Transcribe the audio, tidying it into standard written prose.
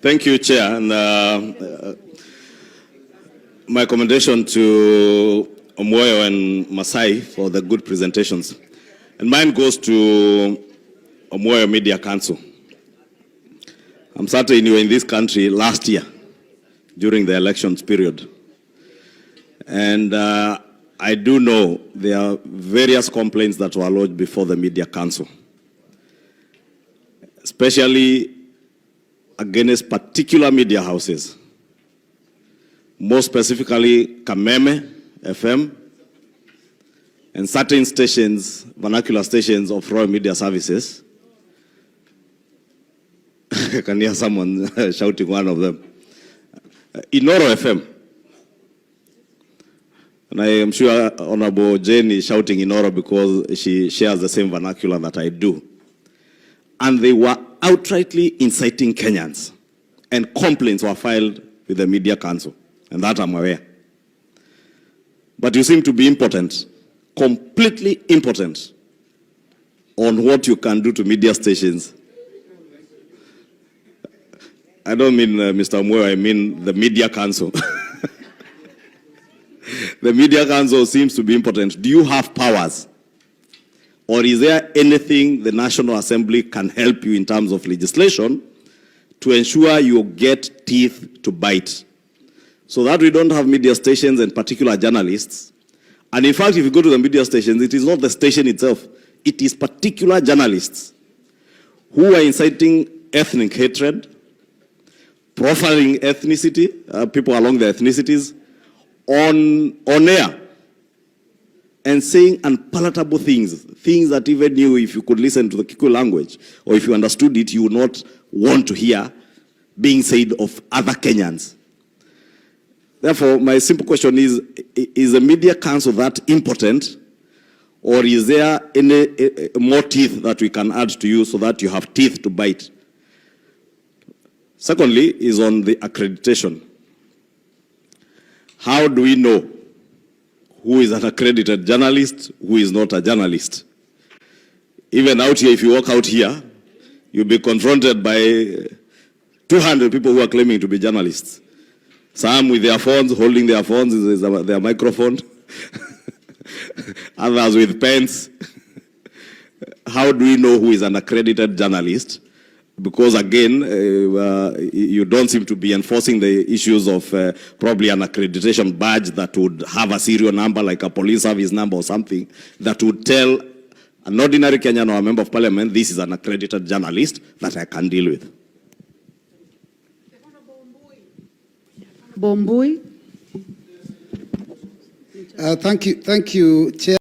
Thank you, Chair. And my commendation to Omoyo and Masai for the good presentations. And mine goes to Omoyo Media Council. I'm certain you were in this country last year during the elections period. And I do know there are various complaints that were lodged before the Media Council, especially against particular media houses, more specifically Kameme FM and certain stations, vernacular stations of Royal Media Services. I can hear someone shouting one of them. Inoro FM. And I am sure Honorable Jane is shouting Inoro because she shares the same vernacular that I do. And they were outrightly inciting Kenyans. And complaints were filed with the Media Council. And that I'm aware. But you seem to be impotent, completely impotent, on what you can do to media stations. I don't mean Mr. Moyo, I mean the Media Council. The Media Council seems to be impotent. Do you have powers? Or is there anything the National Assembly can help you in terms of legislation to ensure you get teeth to bite? So that we don't have media stations and particular journalists. And in fact, if you go to the media stations, it is not the station itself. It is particular journalists who are inciting ethnic hatred, profiling ethnicity, people along their ethnicities, on air, and saying unpalatable things, things that even you, if you could listen to the Kikuyu language, or if you understood it, you would not want to hear being said of other Kenyans. Therefore, my simple question is the Media Council that impotent, or is there any more teeth that we can add to you so that you have teeth to bite? Secondly, is on the accreditation. How do we know who is an accredited journalist, who is not a journalist? Even out here, if you walk out here, you'll be confronted by 200 people who are claiming to be journalists. Some with their phones, holding their phones, their microphone. Others with pens. How do we know who is an accredited journalist? Because again, you don't seem to be enforcing the issues of probably an accreditation badge that would have a serial number, like a police service number or something, that would tell an ordinary Kenyan or a member of parliament, this is an accredited journalist that I can deal with. Bombui. Thank you, Chair.